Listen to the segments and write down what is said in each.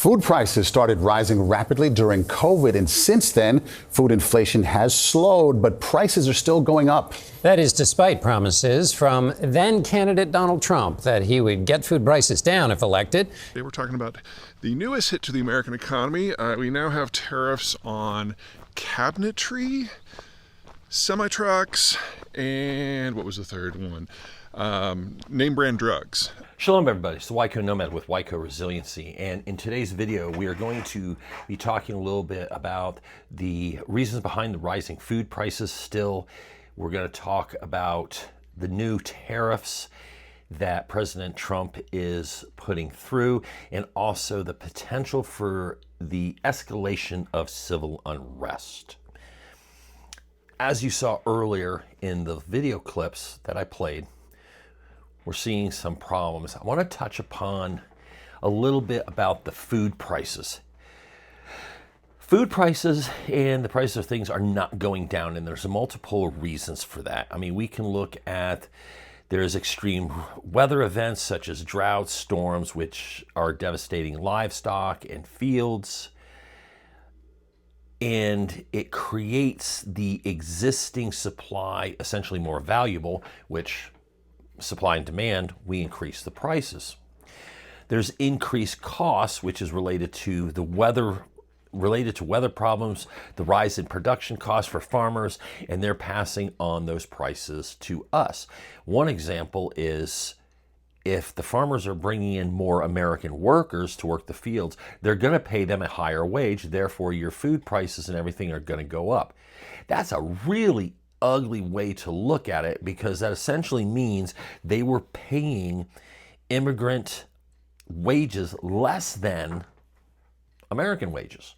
Food prices started rising rapidly during COVID, and since then, food inflation has slowed, but prices are still going up. That is despite promises from then candidate Donald Trump that he would get food prices down if elected. They were talking about the newest hit to the American economy. We now have tariffs on cabinetry, semi-trucks, and what was the third one? Name brand drugs. Shalom everybody, it's the YCO Nomad with YCO Resiliency, and in today's video we are going to be talking a little bit about the reasons behind the rising food prices still. We're going to talk about the new tariffs that President Trump is putting through, and also the potential for the escalation of civil unrest. As you saw earlier in the video clips that I played, we're seeing some problems. I want to touch upon a little bit about the food prices. Food prices and the price of things are not going down, and there's multiple reasons for that. I mean, we can look at, there's extreme weather events such as droughts, storms, which are devastating livestock and fields. And it creates the existing supply essentially more valuable, which supply and demand, we increase the prices. There's increased costs, which is related to the weather problems, the rise in production costs for farmers, and they're passing on those prices to us. One example is if the farmers are bringing in more American workers to work the fields, they're going to pay them a higher wage, therefore your food prices and everything are going to go up. That's a really ugly way to look at it, because that essentially means they were paying immigrant wages less than American wages,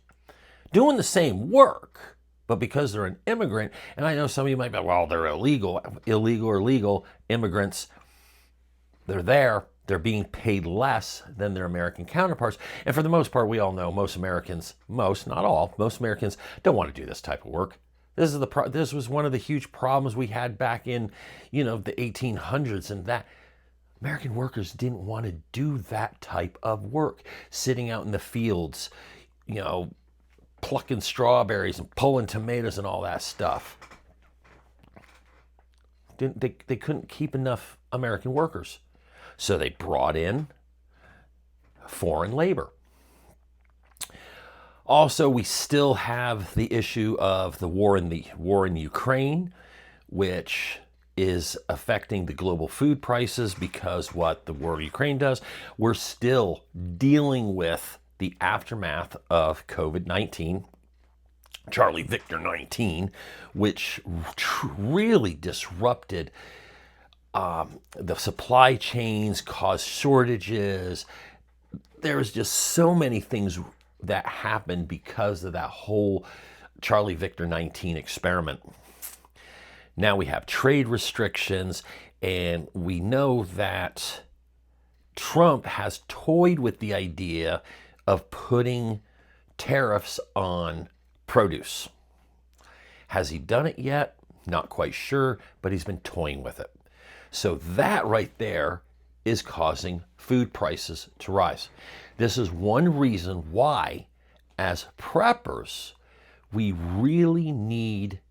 doing the same work, but because they're an immigrant. And I know some of you might be, well, they're illegal or legal immigrants. They're being paid less than their American counterparts. And for the most part, we all know most Americans, not all, most Americans don't want to do this type of work. This was one of the huge problems we had back in, the 1800s, and that American workers didn't want to do that type of work, sitting out in the fields, plucking strawberries and pulling tomatoes and all that stuff. They couldn't keep enough American workers, so they brought in foreign labor. Also, we still have the issue of the war in Ukraine, which is affecting the global food prices, because what the war in Ukraine does, we're still dealing with the aftermath of COVID-19, Charlie Victor 19, which really disrupted the supply chains, caused shortages. There's just so many things that happened because of that whole Charlie Victor 19 experiment. Now we have trade restrictions, and we know that Trump has toyed with the idea of putting tariffs on produce. Has he done it yet? Not quite sure, but he's been toying with it. So that right there is causing food prices to rise. This is one reason why, as preppers, we really need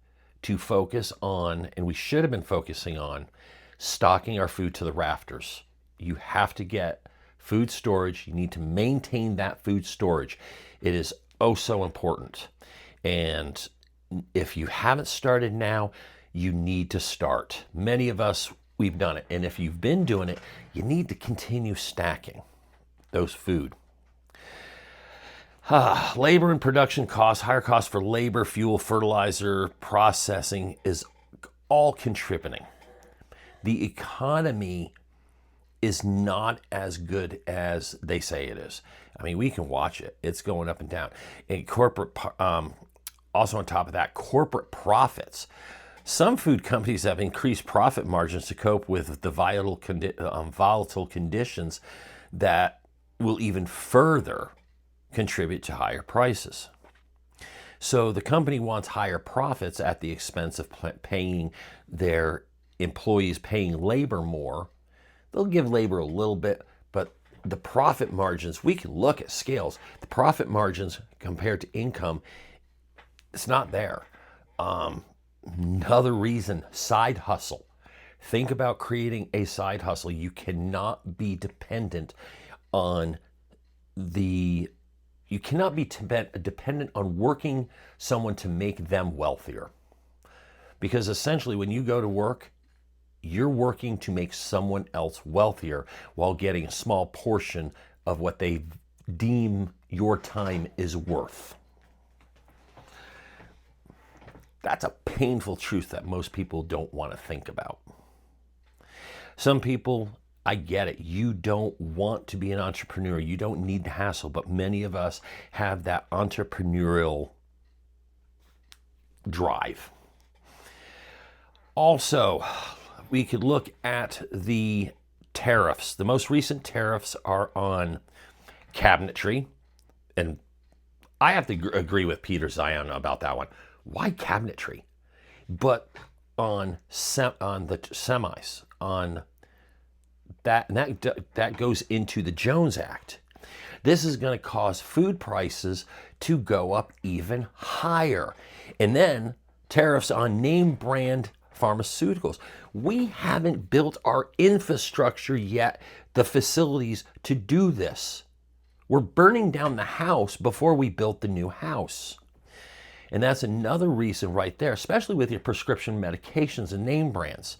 to focus on, and we should have been focusing on, stocking our food to the rafters. You have to get food storage. You need to maintain that food storage. It is oh so important. And if you haven't started now, you need to start. Many of us, we've done it. And if you've been doing it, you need to continue stacking those food. Labor and production costs, higher costs for labor, fuel, fertilizer, processing is all contributing. The economy is not as good as they say it is. I mean, we can watch it. It's going up and down. And also on top of that, corporate profits. Some food companies have increased profit margins to cope with the volatile conditions that will even further contribute to higher prices. So the company wants higher profits at the expense of paying their employees, paying labor more. They'll give labor a little bit, but the profit margins, we can look at scales. The profit margins compared to income, it's not there. Another reason, side hustle. Think about creating a side hustle. You cannot be dependent on dependent on working someone to make them wealthier. Because essentially when you go to work, you're working to make someone else wealthier while getting a small portion of what they deem your time is worth. That's a painful truth that most people don't want to think about. Some people, I get it. You don't want to be an entrepreneur. You don't need the hassle, but many of us have that entrepreneurial drive. Also, we could look at the tariffs. The most recent tariffs are on cabinetry, and I have to agree with Peter Zion about that one. Why cabinetry? But on the semis, on that, and that goes into the Jones Act. This is going to cause food prices to go up even higher. And then tariffs on name brand pharmaceuticals. We haven't built our infrastructure yet, the facilities to do this. We're burning down the house before we built the new house. And that's another reason right there, especially with your prescription medications and name brands.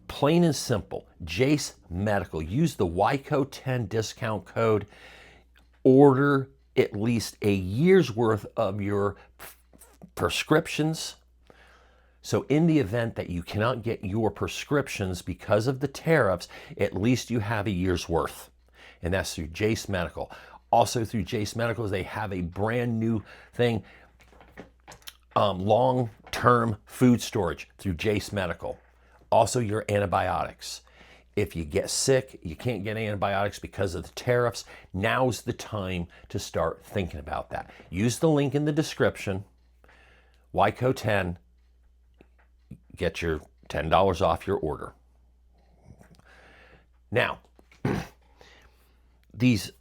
Plain and simple, Jace Medical. Use the YCO10 discount code. Order at least a year's worth of your prescriptions. So in the event that you cannot get your prescriptions because of the tariffs, at least you have a year's worth. And that's through Jace Medical. Also through Jace Medical, they have a brand new thing, long-term food storage through Jace Medical. Also your antibiotics. If you get sick, you can't get antibiotics because of the tariffs, now's the time to start thinking about that. Use the link in the description, YCO10, get your $10 off your order. Now, these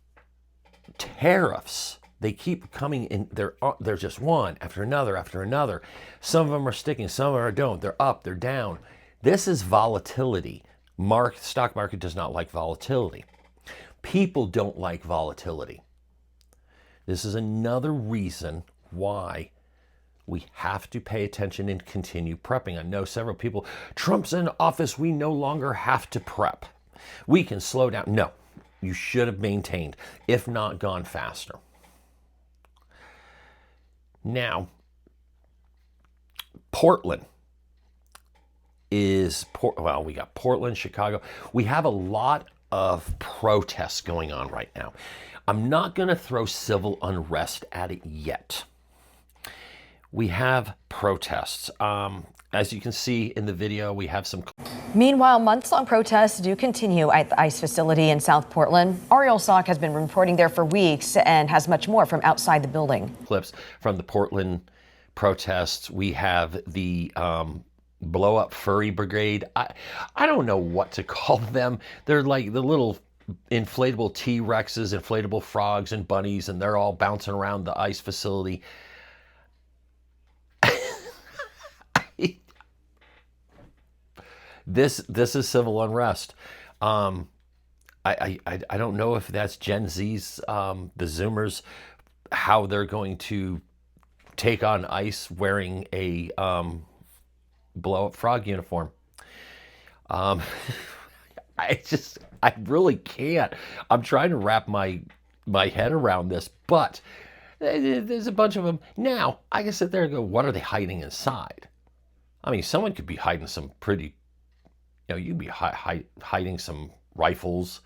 tariffs, they keep coming in. They're just one after another after another. Some of them are sticking, some of them don't. They're up, they're down. This is volatility. Stock market does not like volatility. People don't like volatility. This is another reason why we have to pay attention and continue prepping. I know several people, Trump's in office, we no longer have to prep. We can slow down. No, you should have maintained, if not gone faster. Now, Portland is, well, we got Portland, Chicago. We have a lot of protests going on right now. I'm not going to throw civil unrest at it yet. We have protests. As you can see in the video, we have some. Meanwhile, months-long protests do continue at the ICE facility in South Portland. Ariel Sock has been reporting there for weeks and has much more from outside the building. Clips from the Portland protests. We have the blow-up furry brigade. I don't know what to call them. They're like the little inflatable T-Rexes, inflatable frogs and bunnies, and they're all bouncing around the ICE facility. This is civil unrest. I don't know if that's Gen Z's, the Zoomers, how they're going to take on ICE wearing a blow-up frog uniform. I really can't. I'm trying to wrap my head around this, but there's a bunch of them. Now, I can sit there and go, what are they hiding inside? I mean, someone could be hiding some pretty, you'd be hiding some rifles,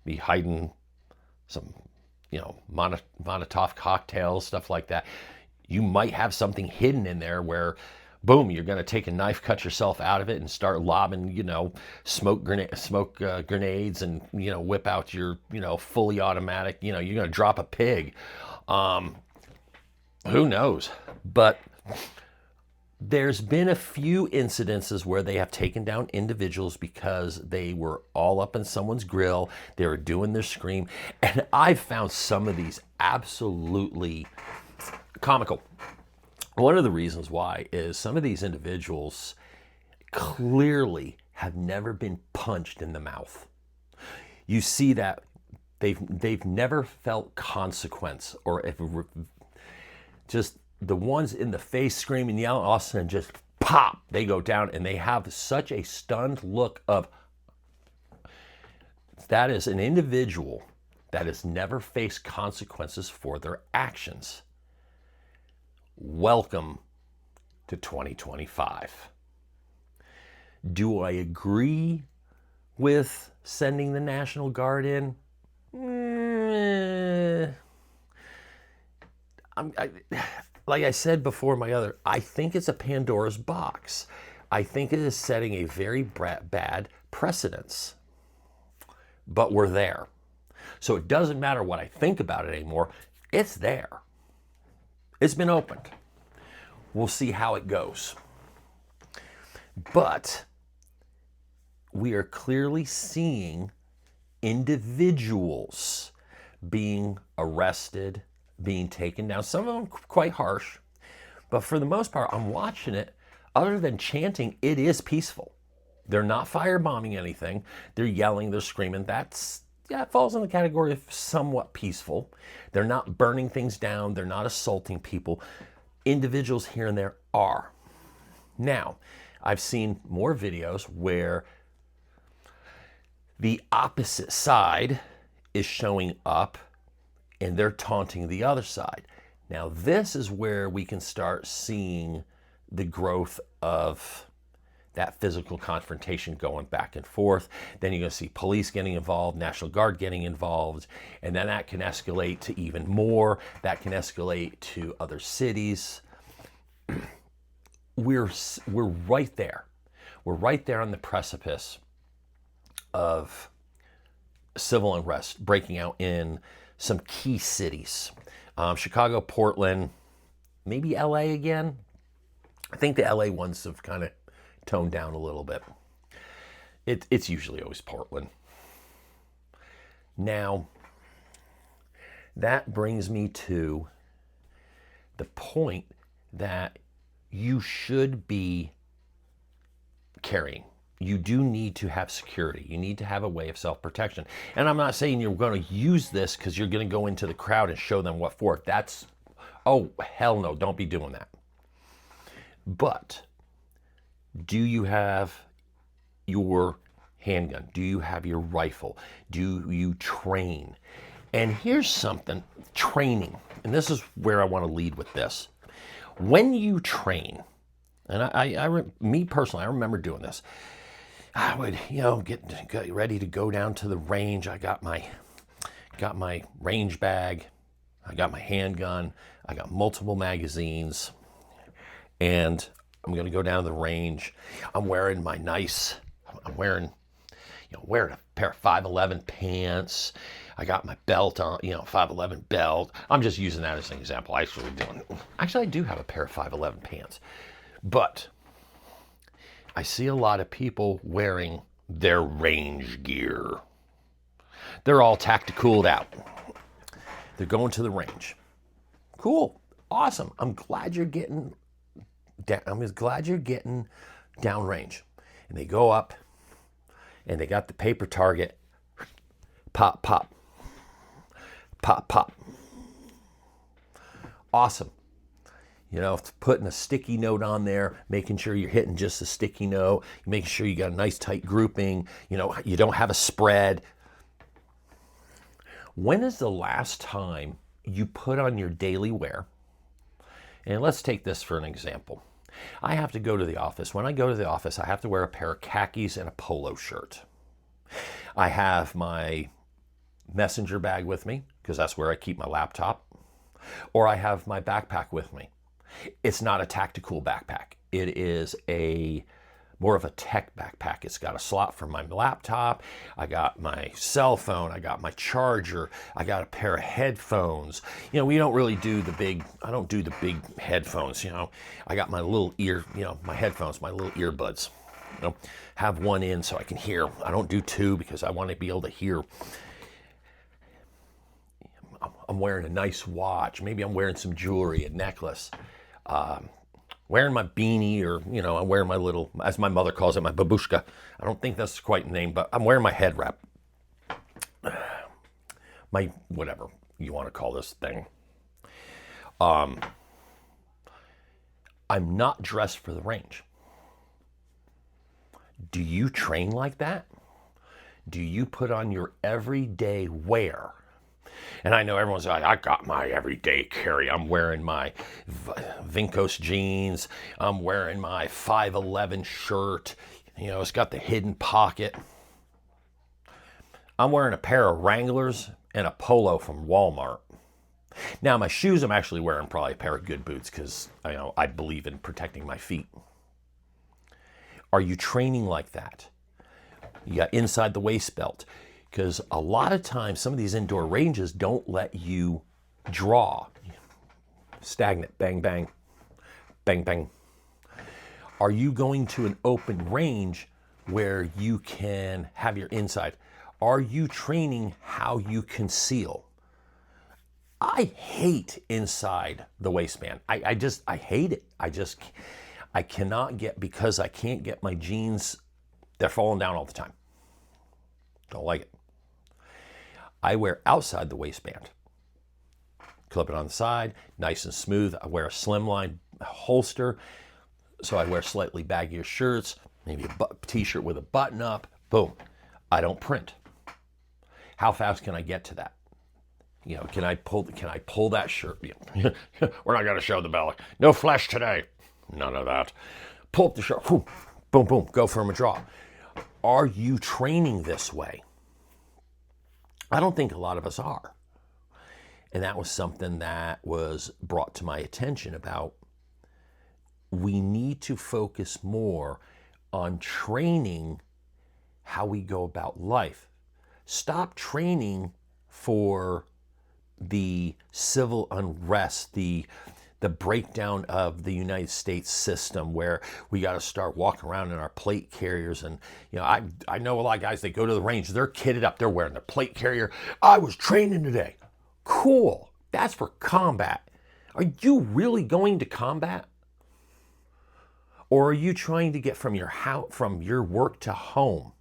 be hiding some, Molotov cocktails, stuff like that. You might have something hidden in there where, boom, you're going to take a knife, cut yourself out of it, and start lobbing, smoke grenades, and whip out your, fully automatic. You're going to drop a pig. Who knows? But There's been a few incidences where they have taken down individuals because they were all up in someone's grill. They were doing their scream. And I've found some of these absolutely comical. One of the reasons why is some of these individuals clearly have never been punched in the mouth. You see that they've never felt consequence, or if just the ones in the face screaming, yelling, all of a sudden just pop, they go down, and they have such a stunned look of, that is an individual that has never faced consequences for their actions. Welcome to 2025. Do I agree with sending the National Guard in? Like I said before, I think it's a Pandora's box. I think it is setting a very bad precedence. But we're there. So it doesn't matter what I think about it anymore. It's there. It's been opened. We'll see how it goes. But we are clearly seeing individuals being arrested, being taken down. Some of them quite harsh, but for the most part, I'm watching it. Other than chanting, it is peaceful. They're not firebombing anything. They're yelling, they're screaming. It falls in the category of somewhat peaceful. They're not burning things down. They're not assaulting people. Individuals here and there are. Now, I've seen more videos where the opposite side is showing up and they're taunting the other side. Now, this is where we can start seeing the growth of that physical confrontation going back and forth. Then you're going to see police getting involved, National Guard getting involved, and then that can escalate to even more. That can escalate to other cities. We're right there. We're right there on the precipice of civil unrest breaking out in some key cities. Chicago, Portland, maybe LA again. I think the LA ones have kind of toned down a little bit. It's usually always Portland. Now, that brings me to the point that you should be carrying. You do need to have security. You need to have a way of self-protection. And I'm not saying you're going to use this because you're going to go into the crowd and show them what for. Oh, hell no, don't be doing that. But do you have your handgun? Do you have your rifle? Do you train? And here's something, training. And this is where I want to lead with this. When you train, and me personally, I remember doing this. I would, get ready to go down to the range. I got my range bag. I got my handgun. I got multiple magazines. And I'm going to go down to the range. I'm wearing wearing a pair of 511 pants. I got my belt on, 511 belt. I'm just using that as an example. Actually, I do have a pair of 511 pants. But I see a lot of people wearing their range gear. They're all tacticaled out. They're going to the range. Cool. Awesome. I'm glad you're getting downrange. And they go up and they got the paper target. Pop, pop. Pop, pop. Awesome. Putting a sticky note on there, making sure you're hitting just a sticky note, making sure you got a nice tight grouping, you don't have a spread. When is the last time you put on your daily wear? And let's take this for an example. I have to go to the office. When I go to the office, I have to wear a pair of khakis and a polo shirt. I have my messenger bag with me because that's where I keep my laptop. Or I have my backpack with me. It's not a tactical backpack. It is a more of a tech backpack. It's got a slot for my laptop. I got my cell phone. I got my charger. I got a pair of headphones. You know, we don't really do the big, I don't do the big headphones, you know. I got my little ear, you know, my headphones, my little earbuds. You know, have one in so I can hear. I don't do two because I want to be able to hear. I'm wearing a nice watch. Maybe I'm wearing some jewelry, a necklace. Wearing my beanie, or, you know, I'm wearing my little, as my mother calls it, my babushka. I don't think that's quite the name, but I'm wearing my head wrap. My, whatever you want to call this thing. I'm not dressed for the range. Do you train like that? Do you put on your everyday wear? And I know everyone's like, I got my everyday carry. I'm wearing my Vinkos jeans. I'm wearing my 511 shirt. You know, it's got the hidden pocket. I'm wearing a pair of Wranglers and a polo from Walmart. Now, my shoes, I'm actually wearing probably a pair of good boots because, you know, I believe in protecting my feet. Are you training like that? You got inside the waist belt. Because a lot of times, some of these indoor ranges don't let you draw. Stagnant, bang, bang, bang, bang. Are you going to an open range where you can have your inside? Are you training how you conceal? I hate inside the waistband. I hate it. I cannot get, because I can't get my jeans, they're falling down all the time. Don't like it. I wear outside the waistband. Clip it on the side, nice and smooth. I wear a slimline holster, so I wear slightly baggier shirts, maybe a t-shirt with a button up. Boom. I don't print. How fast can I get to that? You know, can I pull that shirt? We're not going to show the belly. No flesh today. None of that. Pull up the shirt. Boom, boom, boom. Go for a draw. Are you training this way? I don't think a lot of us are. And that was something that was brought to my attention about, we need to focus more on training how we go about life. Stop training for the civil unrest, the breakdown of the United States system, where we got to start walking around in our plate carriers. And, you know, I know a lot of guys, they go to the range, they're kitted up, they're wearing their plate carrier. I was training today. Cool. That's for combat. Are you really going to combat? Or are you trying to get from your house, from your work to home?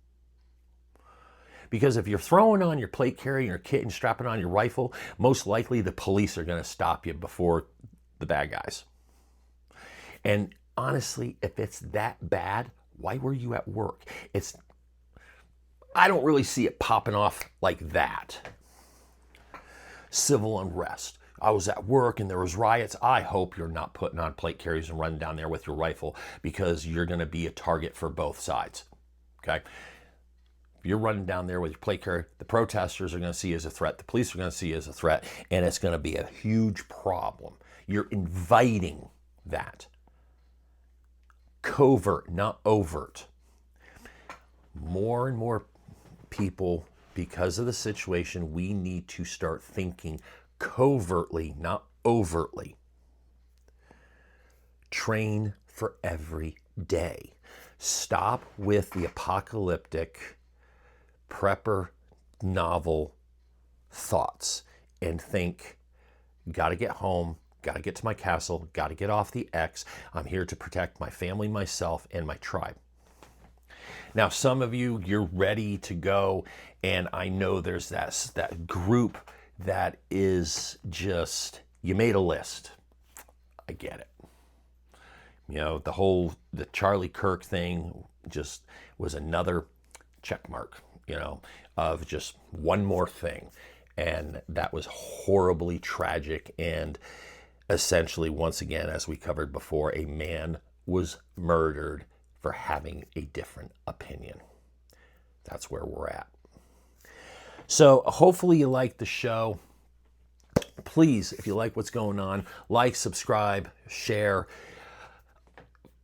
Because if you're throwing on your plate carrier, your kit, and strapping on your rifle, most likely the police are going to stop you before the bad guys. And honestly, if it's that bad, why were you at work? I don't really see it popping off like that. Civil unrest. I was at work and there was riots. I hope you're not putting on plate carriers and running down there with your rifle, because you're going to be a target for both sides. Okay? If you're running down there with your plate carrier, the protesters are going to see you as a threat. The police are going to see you as a threat, and it's going to be a huge problem. You're inviting that. Covert, not overt. More and more people, because of the situation, we need to start thinking covertly, not overtly. Train for every day. Stop with the apocalyptic prepper novel thoughts and think, got to get home, got to get to my castle, got to get off the X. I'm here to protect my family, myself, and my tribe. Now, some of you, you're ready to go, and I know there's that group that is just, you made a list. I get it. You know, the Charlie Kirk thing just was another check mark, you know, of just one more thing. And that was horribly tragic. And essentially, once again, as we covered before, a man was murdered for having a different opinion. That's where we're at. So hopefully you like the show. Please, if you like what's going on, like, subscribe, share.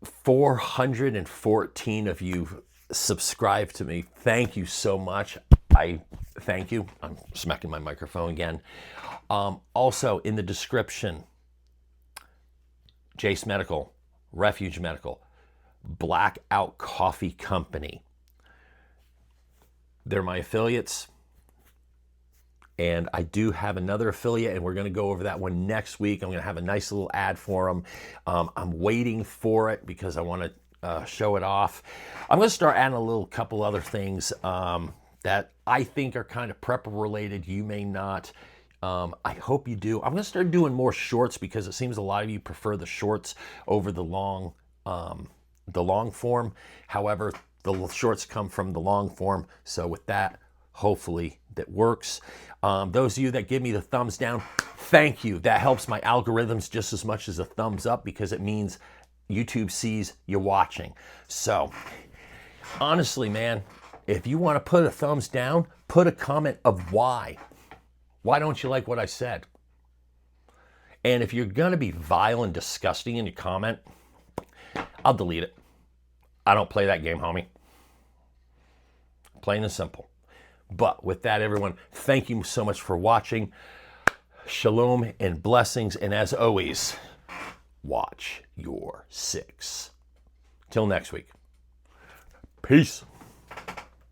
414 of you subscribe to me. Thank you so much. I thank you. I'm smacking my microphone again. Also, in the description, Jace Medical, Refuge Medical, Blackout Coffee Company. They're my affiliates. And I do have another affiliate, and we're going to go over that one next week. I'm going to have a nice little ad for them. I'm waiting for it because I want to show it off. I'm going to start adding a little couple other things that I think are kind of prepper related. You may not. I hope you do. I'm going to start doing more shorts because it seems a lot of you prefer the shorts over the long form. However, the shorts come from the long form. So with that, hopefully that works. Those of you that give me the thumbs down, thank you. That helps my algorithms just as much as a thumbs up because it means YouTube sees you watching. So honestly, man, if you want to put a thumbs down, put a comment of why. Why don't you like what I said? And if you're going to be vile and disgusting in your comment, I'll delete it. I don't play that game, homie. Plain and simple. But with that, everyone, thank you so much for watching. Shalom and blessings. And as always, watch your six. Till next week. Peace.